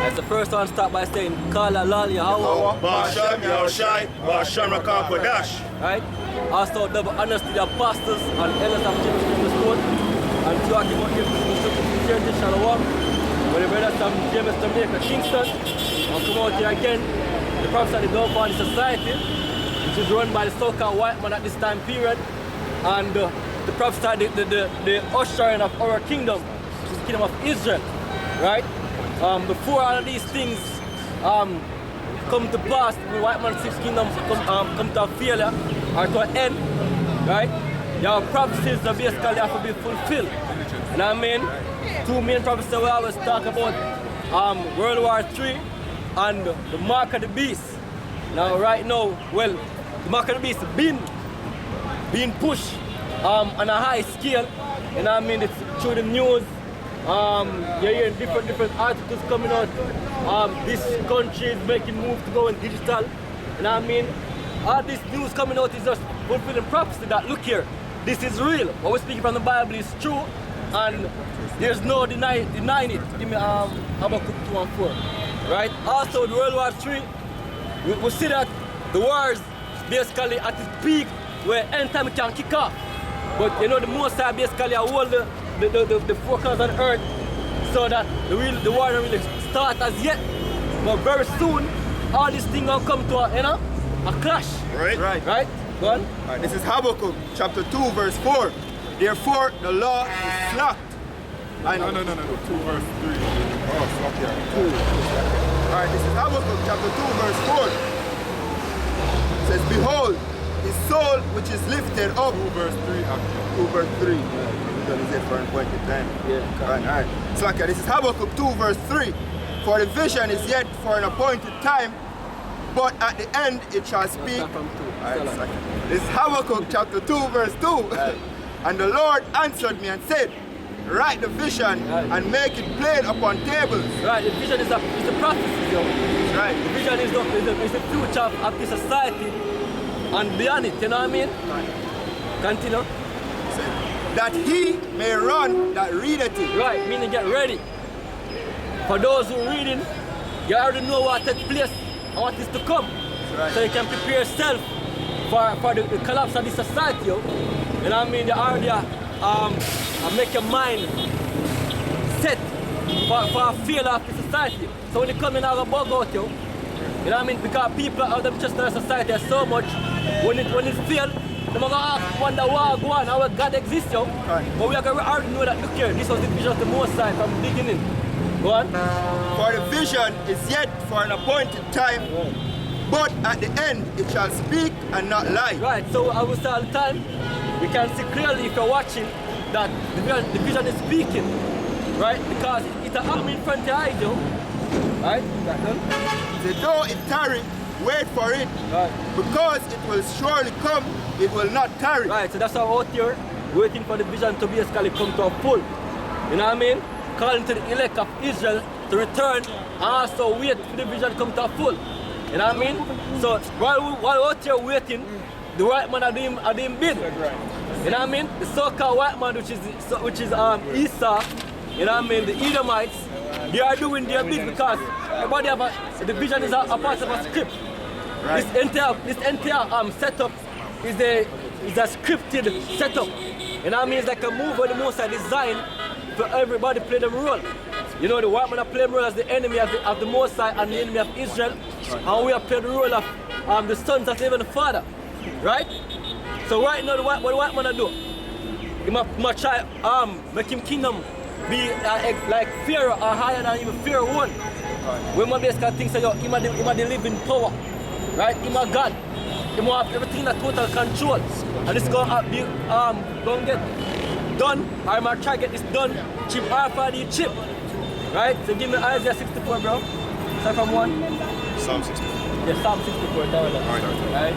Right, the first one start by saying, Kala Lal Yahweh. Basham Yahushai, Basham Rakam Kodash. Right? Also double honors to the apostles and elders of James Christmas Court. And to Akimot Shalom. When the brothers from James Jamaica Kingston and come out here again, the prophets of the Downfall Society, which is run by the so-called white man at this time period. And the prophets are the ushering of our kingdom, which is the kingdom of Israel. Right? Before all of these things come to pass, the white man's six kingdoms come to a failure or to an end, right? Your prophecies are basically have to be fulfilled. And I mean, two main prophecies we always talk about World War III and the mark of the beast. Now right now, well, the mark of the beast being pushed on a high scale, and I mean it's through the news. You're hearing different articles coming out. This country is making moves to go in digital. And I mean, all this news coming out is just fulfilling prophecy that, look here, this is real. What we're speaking from the Bible is true, and there's no denying it. Give me Habakkuk 2 and 4. Right? Also, the World War III, we see that the war is basically at its peak, where anytime it can kick off. But you know, the Most High basically hold the focus on earth so that the war don't really start as yet. But very soon, all these things will come to a clash. Right? Go on. Right, this is Habakkuk chapter 2 verse 4. Therefore the law is slacked. No, 2 verse 3. Oh, slack here. 2. Alright, this is Habakkuk chapter 2 verse 4. It says, behold, his soul which is lifted up. 2 verse 3 actually. 2 verse 3. Is it for an appointed time? Yeah. Alright. Slack here. This is Habakkuk 2 verse 3. For the vision is yet for an appointed time, but at the end it shall speak. Alright, this is Habakkuk chapter 2 verse 2. And the Lord answered me and said, write the vision and make it plain upon tables. Right, the vision is a prophecy, yo. Right. The vision is the future of the society and beyond it, you know what I mean? Right. Continue. That he may run that readeth it. Right, meaning get ready. For those who are reading, you already know what takes place and what is to come. Right. So you can prepare yourself for the collapse of the society, yo. You know what I mean? You already make your mind set for a failure of the society. So when you come in out of bug out, yo, you know what I mean? Because people out of just in the society are so much, when it fails, they're going to wonder why go on, how God exists, yo. Right. But we already know that, look here, this was the vision of the Most High from the beginning. Go on. For the vision is yet for an appointed time, but at the end it shall speak and not lie. Right, so I will say all the time, we can see clearly if you're watching that the vision is speaking, right? Because it's happening in front of your eyes, yo. Right? The though it tarry, wait for it, Right. because it will surely come, it will not tarry. Right, so that's how out here, waiting for the vision to basically come to a full. You know what I mean? Calling to the elect of Israel to return and also wait for the vision to come to a full. You know what I mean? So while out here waiting, the white man are doing bid. You know what I mean? The so-called white man, which is Esau, you know what I mean? The Edomites, they are doing their bid because everybody the vision is a part of a script. Right. This entire setup is a scripted setup. You know what I mean? It's like a movie where the Most High designed for everybody to play them role. You know, the white man are playing role as the enemy of the Most High and the enemy of Israel. And we are playing the role of the sons of even the Father. Right? So right now, what the white man are do? He must try make him kingdom be like Pharaoh or higher than even Pharaoh one. When my basically thinks that he might live in power. Right? He my God. He might have everything in total control. And this is going to be going to get done. I might try to get this done. Chip alpha the chip. Right? So give me Isaiah 64, bro. Start from 1. Psalm 64. Yeah, Psalm 64. Right?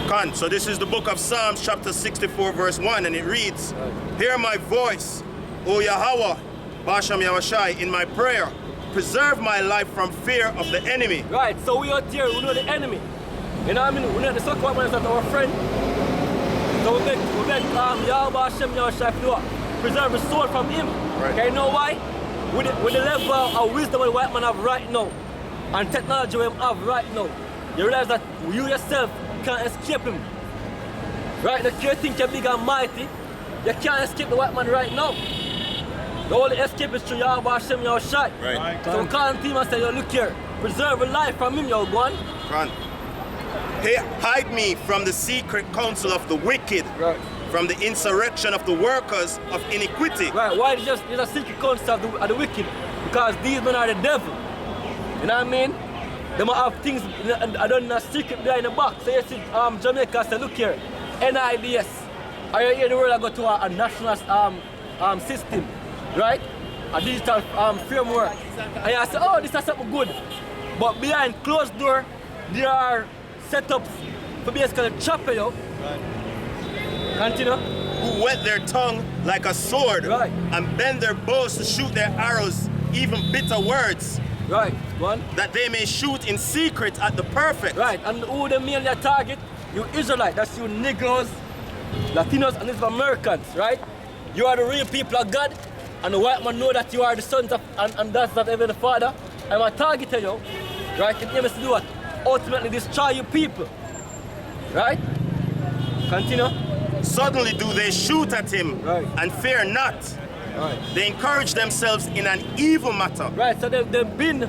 Con, so this is the book of Psalms chapter 64 verse 1, and it reads, hear my voice, O Yahweh, Basham Yahushai, in my prayer. Preserve my life from fear of the enemy. Right, so we out here, we know the enemy. You know what I mean? We know the so-called man is not our friend. So we beg Yahweh Hashem Yahushai to preserve his soul from him. Right. Okay, you know why? with the level of wisdom the white man have right now, and technology we have right now, you realize that you yourself can't escape him. Right? The you think you're big and mighty, you can't escape the white man right now. The only escape is through Yahweh Hashem Yahushai. Right. So we call him and say, yo, look here, preserve a life from him, yo, go on. Hey, hide me from the secret counsel of the wicked, Right. from the insurrection of the workers of iniquity. Right, why is just a secret counsel of the wicked? Because these men are the devil. You know what I mean? They might have things I done in a secret behind the box. So you see Jamaica say, look here, NIDS. Are you hear the world I go to a national system, right? A digital framework. And you say, oh, this is something good. But behind closed door, there are setups for basically chopper you. Right. Continue. Who whet their tongue like a sword, right, and bend their bows to shoot their arrows, even bitter words. Right, one. That they may shoot in secret at the perfect. Right, and who they mainly target? You Israelites, that's you Negroes, Latinos, and Native Americans, right? You are the real people of God, and the white man know that you are the sons of, and that's not even the Father. I'm a target of you, right? It aims to do what? Ultimately destroy you people, right? Continue. Suddenly do they shoot at him, right, and fear not. Right. They encourage themselves in an evil matter. Right, so they've been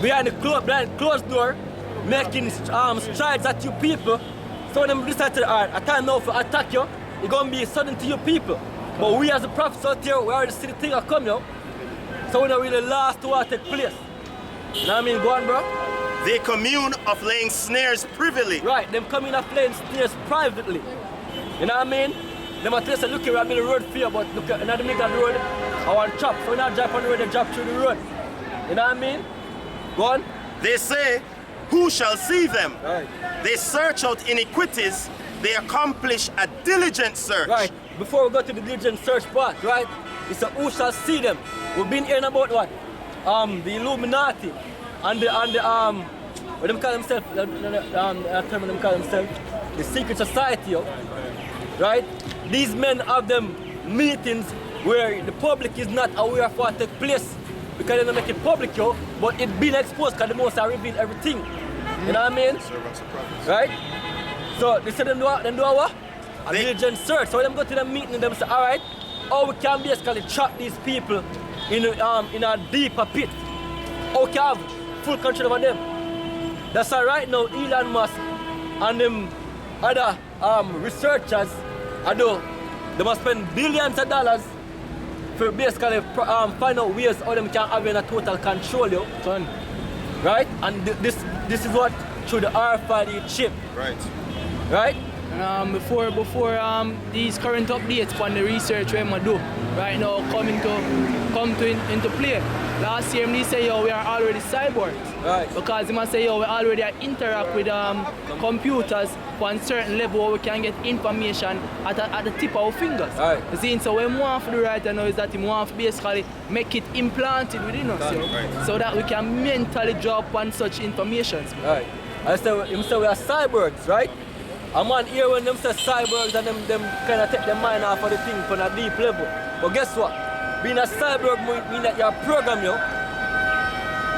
behind the closed door, making strides at you people. So when they decide to a time now for attack you, it's gonna be sudden to you people. But we as the prophets out here, we already see the thing come you. So we're not really lost to what take place. You know what I mean? Go on, bro. They commune of laying snares privily. Right, them coming of laying snares privately. You know what I mean? They might say, look here, I'm in the road for you, but look at another middle of the road, I want to chop. So when I drive on the road, they drop through the road. You know what I mean? Go on. They say, who shall see them? Right. They search out iniquities, they accomplish a diligent search. Right. Before we go to the diligent search part, right? It's a who shall see them. We've been hearing about what? The Illuminati and the what them call themselves? Term them call themselves the secret society, right? These men have them meetings where the public is not aware of what takes place because they don't make it public, but it's been exposed because the most are reveal everything. You know what I mean? Right? So they say them do what? A diligent search. So them go to the meeting and them say, all right, how we can basically trap these people in a deeper pit. How we can have full control over them. That's why right now Elon Musk and them other researchers, they must spend billions of dollars for basically find out ways how them can have in a total control you. Right? And this is what through the RFID chip. Right. Right? And before these current updates on the research we do right now come into play. Last year they say we are already cyborgs. Right. Because they must say we already interact with computers on certain level where we can get information at the tip of our fingers. Right. You see, so what we want to do right now is that we want to basically make it implanted within us, Right. so that we can mentally draw upon such information. Right. I say we are cyborgs, right? A man here when them say cyborgs and them kind of take their mind off of the thing on a deep level. But guess what? Being a cyborg means that you're programmed, you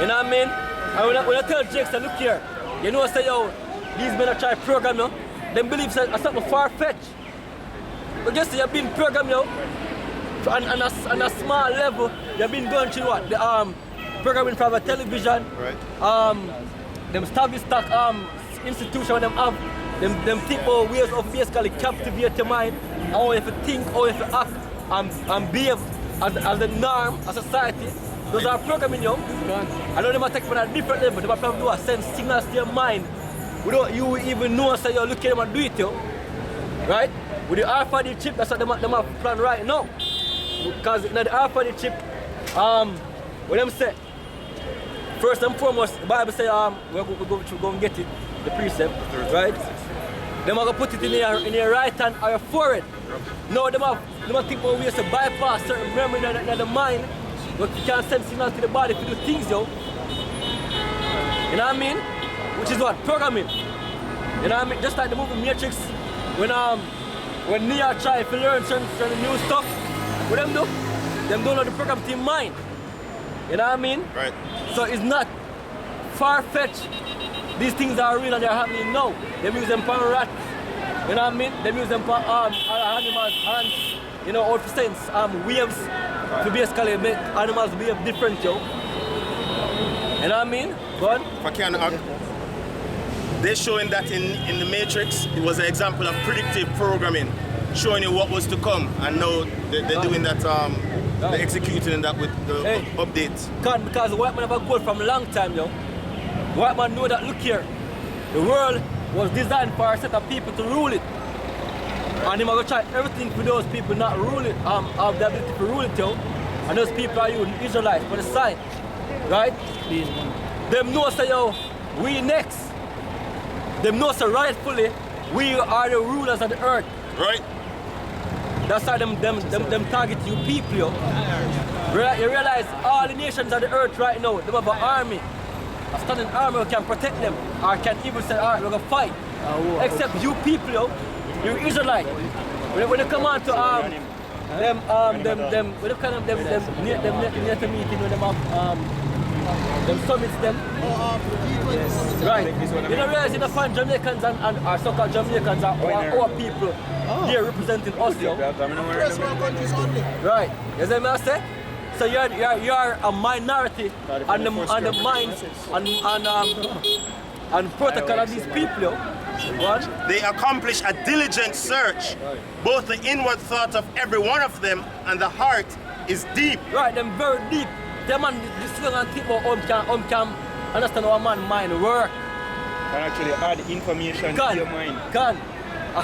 know what I mean? And when I tell Jake, say, look here, you know, say, yo, these men are trying to program you, them believe say, something far-fetched. But guess what, you've been programmed, you, on a small level, you've been going through what? The programming from a television, right. Them stock institution when them have, them think about ways of basically captivate your mind, how you have to think, how you have to act, and behave as a norm, as a society. Those are programming you. I know they might take it on a different level, they might probably do a send signals to your mind without you even know, so you're looking at them and do it, yo. Right? With the RFID chip, that's what they have planned right now. Because in the RFID chip, what them say, first and foremost, the Bible say we're going to get it, the precept, right? They might put it in your right hand or your forehead. No, they might think about ways to bypass certain memory in the mind, but you can't send signals to the body to do things, yo. You know what I mean? Which is what? Programming. You know what I mean? Just like the movie Matrix, when Neo tried to learn certain new stuff, what them do? them don't know the program team mind. You know what I mean? Right. So it's not far-fetched. These things are real and they're happening now. They use them for rats. You know what I mean? They use them for animals, ants, you know, all for sense, waves to basically make animals behave different, yo. You know what I mean? But If I can, they're showing that in the Matrix, it was an example of predictive programming, showing you what was to come, and now they're doing that, they're executing that with the updates. Because the white man have a goal from a long time, yo. The white man know that, look here, the world was designed for a set of people to rule it. And they're going to try everything for those people not rule it, have the ability to rule it, yo. And those people are using Israelites for the sign, right? Them know, say, yo, we next. Them know, say, rightfully, we are the rulers of the earth. Right? That's why them target you people, yo. You realize all the nations of the earth right now, they have an army. A standing army who can protect them, or can even say, all right, we're gonna fight. Except you people, yo, you're Israelite. When they come on to when they kind of them meeting when them them summits them. Right. You know, realize you don't find Jamaicans and our so-called Jamaicans are our people here representing us, yo. Right. You see what I say? So you're a minority on the minds and protocol of these people, yo. What? They accomplish a diligent search. Both the inward thought of every one of them and the heart is deep. Right, them very deep. Them man, this thing and think about how can understand how a man's mind work. Can actually add information to your mind. Can.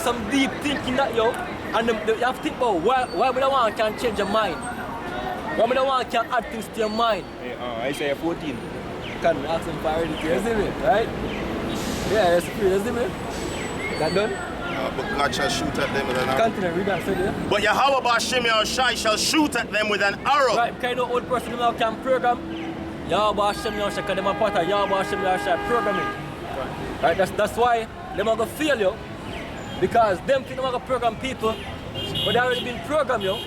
Some deep thinking that, yo. And you have to think about why we don't want can change your mind. Why we don't want can add things to your mind. Isaiah 14. Can ask them for it, you see me, right? Yeah, that's true, you see me? That done? But God shall shoot at them with an arrow. Continue, read that, say there. But Yahweh Ba'Shem Yahushai shall shoot at them with an arrow. Right, because you know old person who can program. Yahweh Hashem Yahushai, because them are part of Yahweh Hashem Yahushai programming. Right, that's why them are going to fail you. Because them think they're going to program people, but they already been programmed, yo.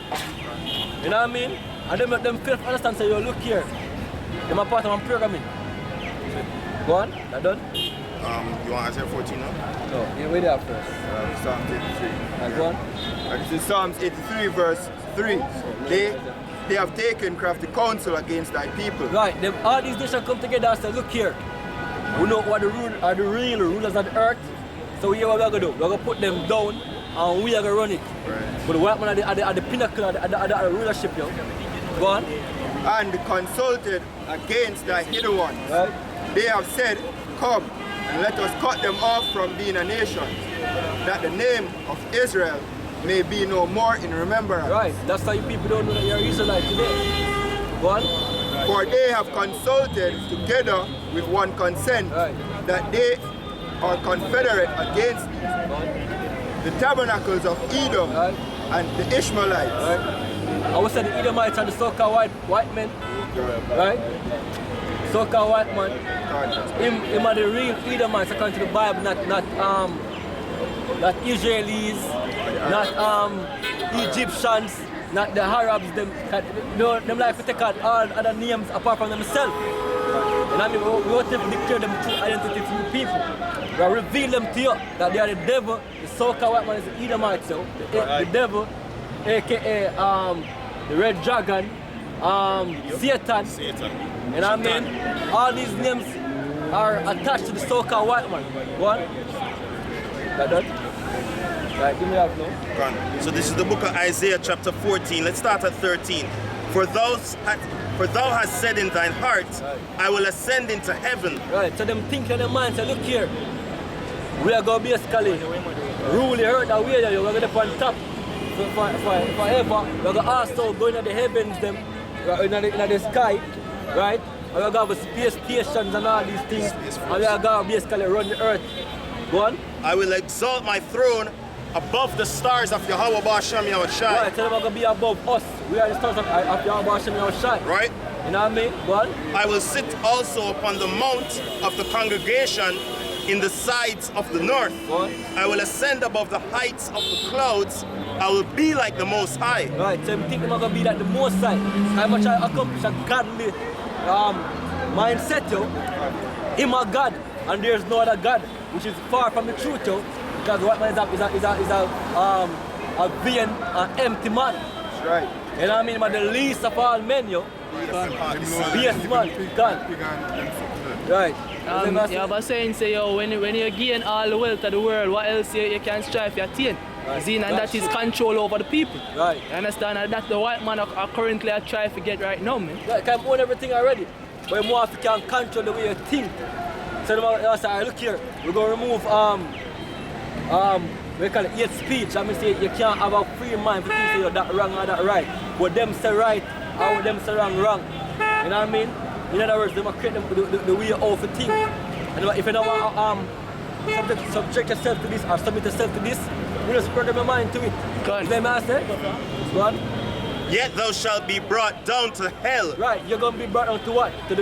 You know what I mean? And them fail to understand, say, yo, look here. Them are part of my programming. Go on, that done? You want Isaiah 14 now? No, you're way there first. Psalms 83. Go on. This is Psalms 83 verse 3. They have taken crafty counsel against thy people. Right, all these nations come together and say, look here. We know what the real rulers of the earth. So here what we're going to do. We're going to put them down and we are going to run it. Right. But the white man at the pinnacle of the rulership, yo. Go on. And consulted against thy hidden ones. Right. They have said, come, and let us cut them off from being a nation, that the name of Israel may be no more in remembrance. Right, that's why you people don't know that you're Israelite today. Go on. For they have consulted together with one consent, Right. that they are confederate against the tabernacles of Edom Right. and the Ishmaelites. Right. I would say the Edomites are the so-called white men. Right? So-called white man. Him are the real Edomites according to the Bible, not Israelis, not Egyptians, not the Arabs. Them like to take out all other names apart from themselves. And I mean, we want to declare them true identity to you people. We reveal them to you that they are the devil. The so-called white man is the Edomites, so the devil, aka the red dragon, Satan. You know what I mean? All these names are attached to the so-called white man. What? That done? Right, give me that now. So this is the book of Isaiah chapter 14. Let's start at 13. For thou hast said in thine heart, I will ascend into heaven. Right, so them think in their mind, say, look here, we are going to basically rule the earth that way, you're going to go on top forever. We're going to also go into the heavens, them, in the sky, right? And we're going to have space stations and all these things, and we're going to basically run the earth. Go on. I will exalt my throne above the stars of Yahweh Ba'Shem Yahushai. Right, so they're going to be above us. We are the stars of Yahweh Ba'Shem Yahushai. Right? You know what I mean? Go on. I will sit also upon the mount of the congregation in the sides of the north. What? I will ascend above the heights of the clouds. I will be like the Most High. Right, so you think they're gonna be like the most high. How much I accomplish a godly mindset, yo. Him a God, and there's no other God, which is far from the truth, yo. Because what man is a vain, an empty man. That's right. You know what I mean? But the least of all men, yo. Yes, man. God. Right. You have a saying, say, yo, when you gain all the wealth of the world, what else you can strive to attain? Right. See, and that is control over the people. Right. You understand? And that's the white man are currently trying to get right now, man. Right, can own everything already. But more if you can control the way you think. So I say, look here, we're gonna remove we call it hate speech. I mean say you can't have a free mind for people say you're that wrong or that right. But them say right or what them say wrong. You know what I mean? In other words, they must create the way out for think. And if you don't want subject yourself to this or submit yourself to this, you just program your mind to it. Go on. You know what I say? Go on. Yet thou shalt be brought down to hell. Right, you're gonna be brought down to what? To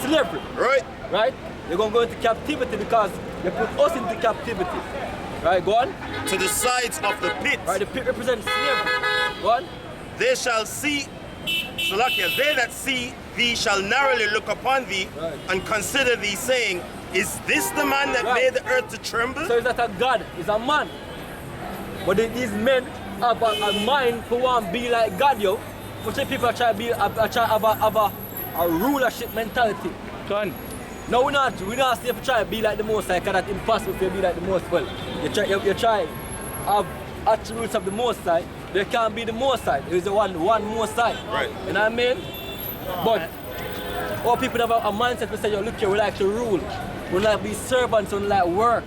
slavery. Right? Right? You're gonna go into captivity because you put us into captivity. Right, go on. To the sides of the pit. Right, the pit represents slavery. Go on. They shall see, Salakia, they that see thee shall narrowly look upon thee Right. and consider thee, saying, is this the man that Right. made the earth to tremble? So it's not a God, it's a man. But these men have a mind for one be like God, yo. Which people try to be try have a rulership mentality. Go on. No, we're not say if you try to be like the Most High, because that's impossible if you be like the Most High. You try have attributes of the Most High, they can't be the Most High. There is the one Most High. Right. You know what I mean? But all people have a mindset to say, yo, look here, we like to rule. We like to be servants, we like work.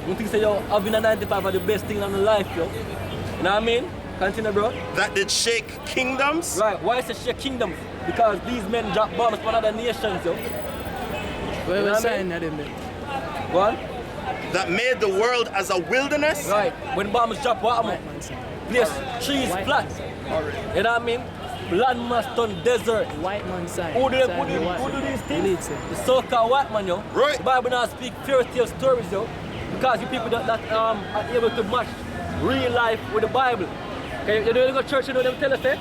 We think say, yo, having a 95 are the best thing in life, yo. You know what I mean? Continue, bro. That did shake kingdoms? Right, why is it shake kingdoms? Because these men drop bombs on other nations, yo. Where You know we what I saying mean? that, man? Go on. That made the world as a wilderness? Right, when bombs drop, what happen? White man side. Place, trees White flat. man side. You know what I mean? Land must turn desert. White man side. Who do Side the white who do man. these Elite things? say. The so-called white man, yo. Right. The Bible now speak fairy tale stories, yo. Because you people that are able to match real life with the Bible. Okay, you know you go to church, you know them tell us, eh?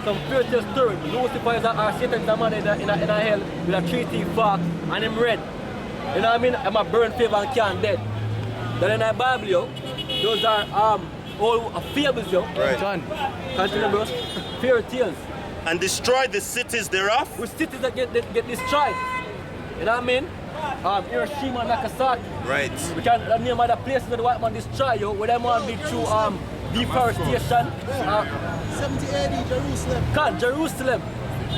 Some fairy tale stories. Lucifer is a Satan is a man in a hell with a 3-teeth fork and him red. You know what I mean? I'm a burn favor and can't dead. Then in the Bible, yo, those are all fables, yo. Right. John. Continue, bro. Fairy tales. And destroyed the cities thereof? With cities that get destroyed. You know what I mean? Hiroshima and Nagasaki. Right. We can name other places that the white man destroy you, where them all be through deforestation. 70 AD, Jerusalem. God, Jerusalem.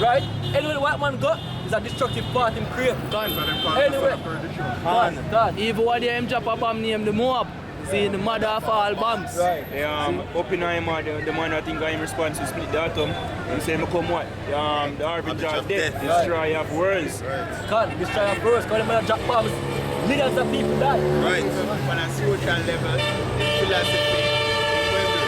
Right? Anyway, the white man go, is a destructive part in create. Anyway. God. Even when they drop a bomb named the Moab. See, the mother of all bombs. Right. Oppenheimer, the man I think I'm responsible to split the atom. He say, me come what? The harbinger of death, destroyer of worlds. God, destroy our birds, because them drop bombs. Millions of people die. Right. On a social level, in philosophy, when we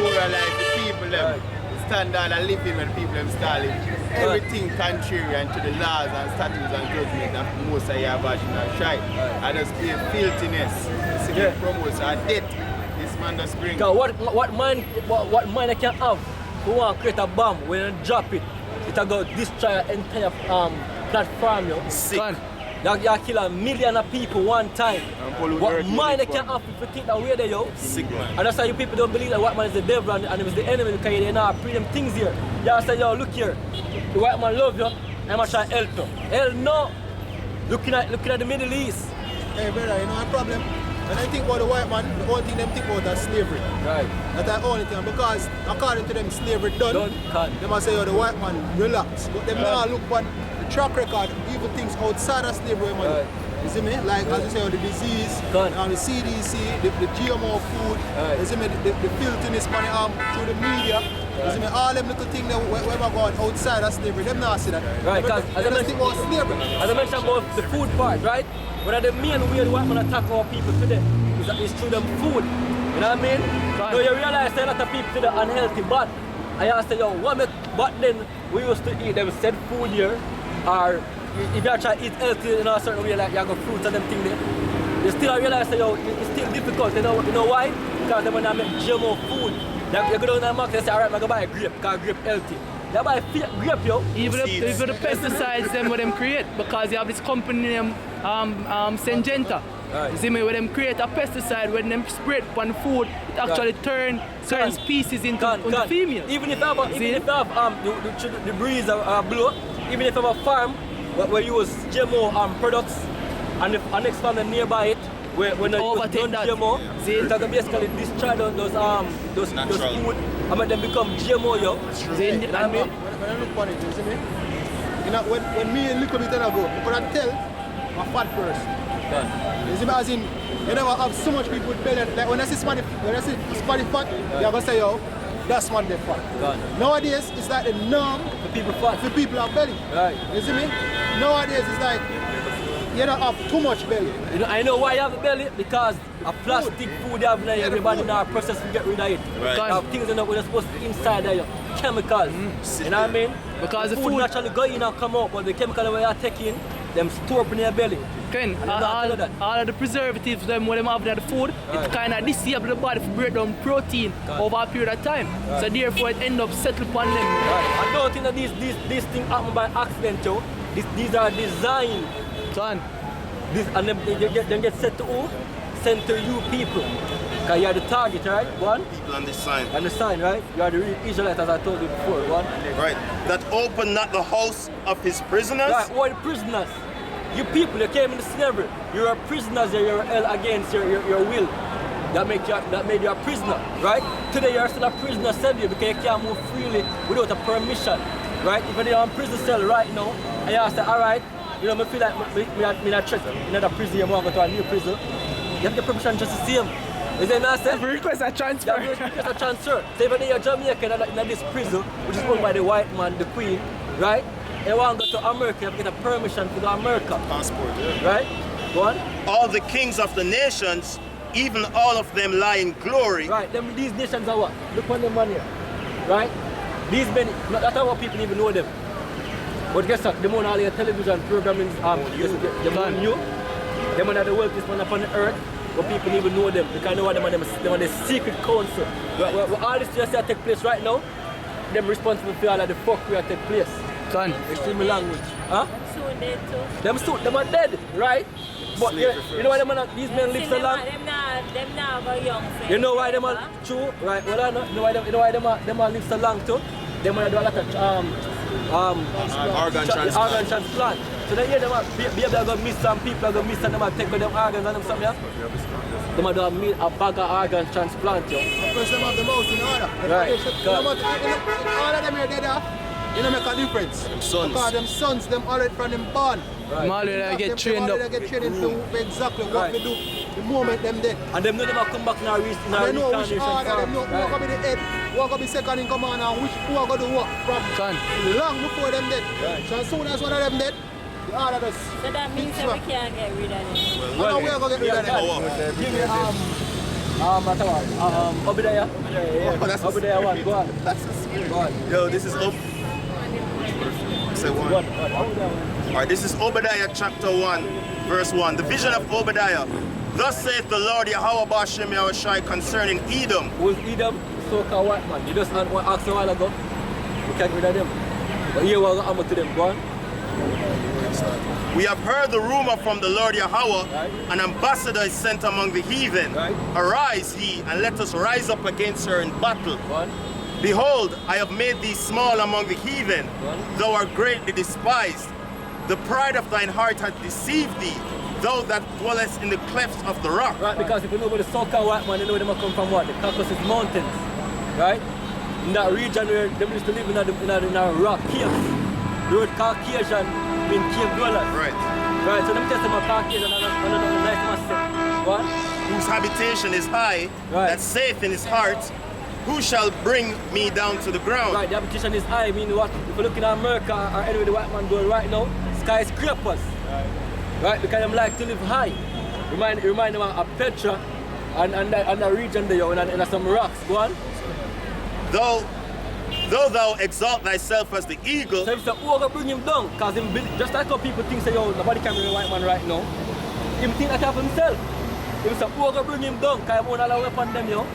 demoralize the people, them standard of living when people them start living. Everything contrary to the laws and statutes and judgment of the Most High version of Shai. And just be filthiness. Yeah. Promotes our death. This man does bring. Because what mind I can have who want to create a bomb, when you drop it, it'll go destroy an entire platform, yo. Sick. You kill a million of people one time. pollute What earth mind I with can have if you think that way there, yo. Sick, man. And that's why you people don't believe that white man is the devil and it was the enemy because they not bring them things here. Y'all say, yo, look here, the white man love you, I'm gonna try to help you. Hell no. Looking at the Middle East. Hey, brother, you know a problem? When I think about the white man, the only thing them think about is slavery. Right. That's the only thing, because according to them, slavery done. They must say, yo, the white man, relax. But them now look at the track record, even things outside of slavery, man. Right. You see me? Like, as you say, the disease, the CDC, the GMO food, you see me, the filthiness money through the media. You see me, all them little things that we're going outside of slavery, them not see that. Right, because as I think about slavery. As I mentioned about the food part, right? One of the main way the white man attack our people today is through them food. You know what I mean? So you realize that a lot of people today unhealthy, but I asked you, but then we used to eat them said food here, or if you try to eat healthy in a certain way, like you have fruits and them things there, you still realize that it's still difficult. You know why? Because they want to make GMO food. You go down to the market and say, alright, I'm going to buy a grape, because grape healthy. You buy a grape, yo. Even the pesticides them what them create, because you have this company named Syngenta. Right. You see me, when them create a pesticide, when them spray it on food, it actually turn certain species into female. Even if you have the breeze are blow, even if you have a farm where you use GMO products and the next farm nearby it, when you use GMO, it can basically destroy those food and make them become GMO, yo. When I look on it, you see me? You know, when me a little bit ago, you could tell a fat person. You see me, as in, you never have so much people with belly. Like when I see somebody fat, you're gonna say, yo, that's one they fat. Nowadays, it's like the norm for people fat. For people have belly. Right. You see me? Nowadays, it's like you don't have too much belly. You know, I know why you have a belly, because a plastic food you have there, everybody now process to get rid of it. Right. Because things are not supposed to be inside there, chemicals. You know what I mean? Because the food naturally go in and come out, but the chemical that you are taking, them store up in your belly. Ken, all of the preservatives them what them have in the food, it kind of disable the body to break down protein over a period of time. So therefore it end up settling upon them. I don't think that these things happen by accident, yo. These are designed. Son. And them get set to who? Sent to you people. Because you are the target, right? One. People on this sign. And the sign, right? You are the real Israelites, as I told you before. One. Right. That opened not the house of his prisoners. Right, who are the prisoners? You people, you came into slavery. You are prisoners, you're held against your will. That made you a prisoner, right? Today you're still a prisoner cell because you can't move freely without a permission, right? If you're in a prison cell right now, and you say, alright, you know, I feel like I'm in a trip, in another prison, you want to go to a new prison, you have the permission just to see him. You see what I'm saying? Request a transfer. You request a transfer. So if you're Jamaican in this prison, which is owned by the white man, the queen, right? You want to go to America, you have to get a permission to go to America. Passport, yeah. Right? Go on. All the kings of the nations, even all of them lie in glory. Right, these nations are what? Look on them man here. Right? These men, that's how people even know them. But guess what? The more all your television programming the more new. Them are the wealthiest man upon the earth, but people even know them. Because know what them are the secret council. Where all this just take place right now, them responsible for all of the fuckery that take place. Son. Extreme language. Huh? Soon dead too. Them are dead, right? But you know why these men live so long? Them now go young. You know why them are true, right? Well, I know. You know why them are live so long too? Them are do a lot of organ transplant. So then them are be able to miss some people are gonna miss and them are take them organs and them something. Yeah? Them are do a bag of organ transplant, yo. Because them have the most in order. Right. All of them are dead. You know, make a difference. Sons. Because them sons, them already from them born. Right. Them already get trained up. They get trained into exactly what we do the moment them dead. And them never come back in our They know which reincarnation order, form. them know who are going to be the head, who are going to be second in command, and who are going to work from Son. long before them dead. Right. So as soon as one of them dead, the order does. So that means that we can't get rid of them. Well, we are going to get rid of them. Give me Obadiah. that's Obadiah 1. Go on. That's a scary. Go on. Yo, this is Say one. Go on. Obadiah 1. All right, this is Obadiah chapter 1, verse 1. The vision of Obadiah. Thus saith the Lord Yahweh Bashem Yahushai concerning Edom. Who's Edom? So-called white man. You just asked a while ago. We can't get rid of them. But here we're going to them. Go on. We have heard the rumor from the Lord Yahweh, an ambassador is sent among the heathen. Right. Arise ye, and let us rise up against her in battle. Go on. Behold, I have made thee small among the heathen. Thou art greatly despised. The pride of thine heart hath deceived thee, thou that dwellest in the clefts of the rock. Right, because if you know where the so-called white man, you know where they come from what? The Caucasus Mountains. Right? In that region where they used to live in a rock caves. The word Caucasian means cave dwellers. Right. Right, so them test them a Caucasian and another nice master. What? Whose habitation is high, Right. that saith in his heart, who shall bring me down to the ground? Right, the habitation is high. I mean, what? If you look in America or anywhere the white man going right now, skyscrapers. Right, because them like to live high. Remind them of Petra and the region there, and some rocks. Go on. Thou though thou exalt thyself as the eagle, So if the ogre bring him down, because him build, just like how people think say, yo, nobody can be a white man right now. Him think that of himself. If the ogre bring him down, because he own all the weapon them, yo.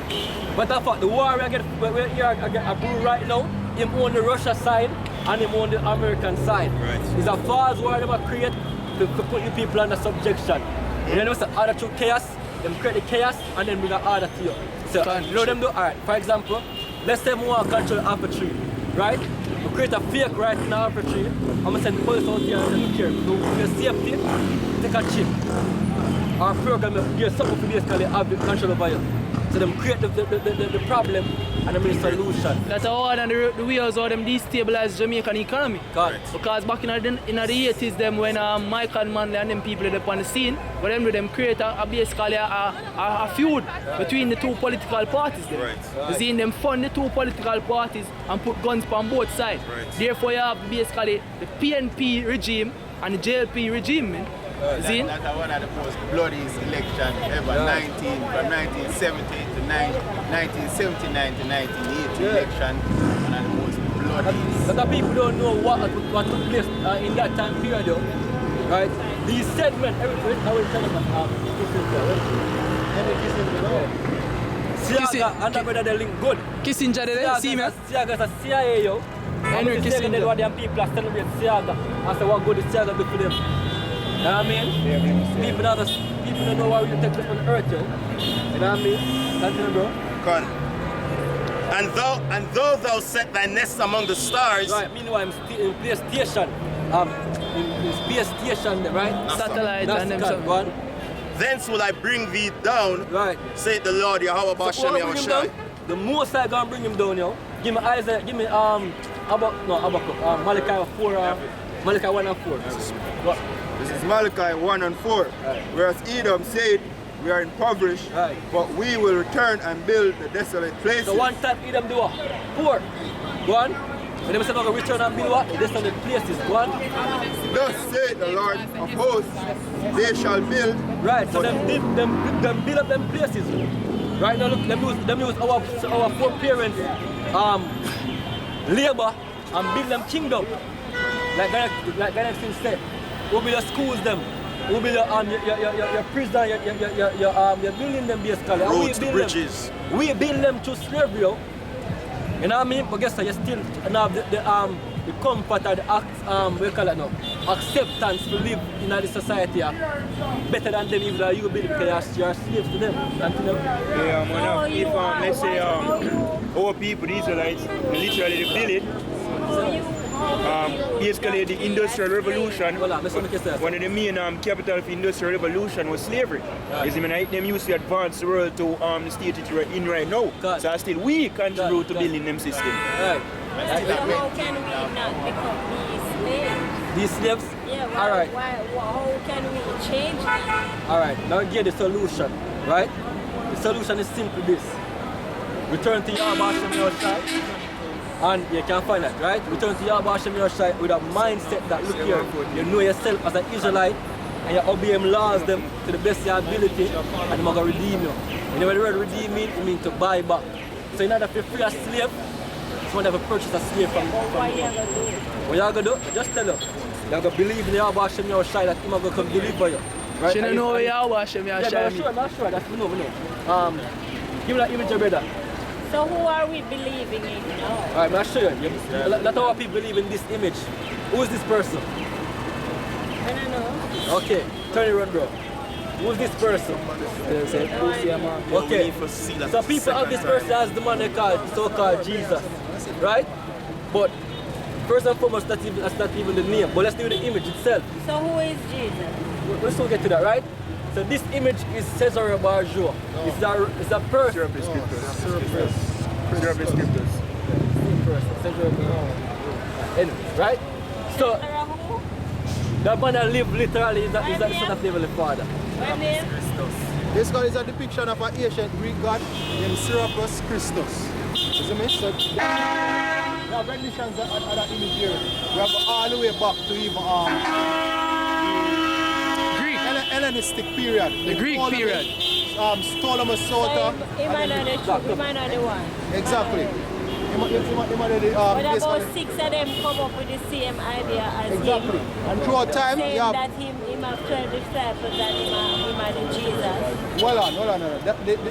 But I thought the warrior we're here a brew right now, him own the Russia side and him own the American side. Right. It's a false war they create to put the people under subjection. And then it's the order through chaos, them create the chaos and then bring an order to you. So you know them do, alright, for example, let's say we want to control the apple tree, right? We create a fake right in the apple tree, I'm going to send the police out here and say, look here, for your safety, take a chip. Our program gives something for basically have the control over you. So them create the problem and them bring the solution. That's how and the wheels how them destabilize Jamaican economy. Correct. Because back in the 80s, them when Mike and Manley and them people up on the scene, but them create basically a feud between the two political parties. Them. Right. You see, them fund the two political parties and put guns on both sides. Right. Therefore, you have basically the PNP regime and the JLP regime. Man. That's one of the most bloodiest elections ever. Yeah. From 1970 to 1979 to 1980 election. One of the most bloodiest. But the people don't know what took place in that time period, though. Right? These segments, everything, I will tell them Siaga and that brother they link good. Kissinger, they see me? Siaga's a CIA, yo. Henry Kissinger. What them people are celebrating Siaga. I say what good is Siaga do for them. You know what I mean? People don't know why we take this on earth, yo. You know what I mean? Continue, bro. Con. And though thou set thy nest among the stars, Right, meanwhile, I'm in space station. In space station, right? Satellite That's and them the something. one. thence will I bring thee down, Right. saith the Lord Yahweh So Bashem who bring him down? Yahushai. The most I gonna bring him down, yo. Give me Isaiah, give me Malachi 4, Malachi 1 and 4. What? This is Malachi 1 and 4. Whereas Edom said, we are impoverished, Right. but we will return and build the desolate places. So one time Edom do what? Poor. Go on. When they say I'm gonna return and build what? This on the places. Go on. Thus saith the Lord of hosts, they shall build. Right. So them build up them places. Right now, look, them use our foreparents labor and build them kingdom. Like Galaxy said. We'll build the schools them. We'll build your prison, your building them basically. And Roads, bridges. We build them through slavery, yo. You know what I mean? But guess what? You still have the comfort or the acceptance to live in this society better than them even though you build because you're slaves to them. Yeah, man. If let's say our people, the Israelites, they literally build it. Basically, the Industrial Revolution, one of the main capital of the Industrial Revolution was slavery. Right. You see, them used to advance the world to the state that we're in right now. God. So still we contribute to building them system. Right. How can we not become these slaves? These slaves? Yeah, All right. how can we change them? All right. Now get the solution. Right? The solution is simply this. Return to Yahweh Hashem Yahushai. And you can find that, right? Return to Yahweh Hashem Yahushai with a mindset that, look here, you know yourself as an Israelite and you obey him laws them to the best of your ability and they're going to redeem you. You know what the word redeem means? It means to buy back. So in order to free a slave, someone have to purchase a slave from What you. you gonna do? What you're going to do? Just tell you. You're going to believe in Yahweh Hashem Yahushai that he's going to come deliver you. Right? She don't know Yahweh Hashem Yeah, Yahushai. I'm sure. That's me know. Give me that image, brother. So who are we believing in now? Alright, I'm show you. That's how people believe in this image. Who is this person? I don't know. Okay, turn it around, bro. Who is this person? Okay, so people have this person as the man they call so-called Jesus, right? But first and foremost, that's not even the name. But let's do the image itself. So who is Jesus? We'll still get to that, right? So this image is Cesare Borgia. It's a person. Anyways, right? So that man that live literally is that the son of the Heavenly Father. What name? This God is a depiction of an ancient Greek god named Serapis Christus. You see me? So, we have renditions of that image here. We have all the way back to even Hellenistic period. The Greek period. Ptolemy Sota. He might not the one. Exactly. But about 6 of them come up with the same idea as exactly. him. And throughout time, Saying you have... that him have 12 disciples and him had Jesus. Hold on.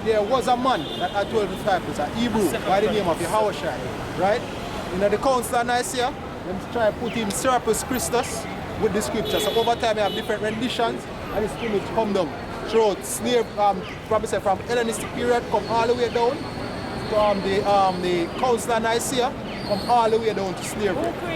There was a man that had 12 disciples, a Hebrew, by the name of Yahushua, right? In the Council of Nicaea, them try to put him Serpus Christus with the scripture. So over time, you have different renditions, and this image come down throughout slave, probably say from Hellenistic period, come all the way down from the Council of Nicaea, come all the way down to slavery.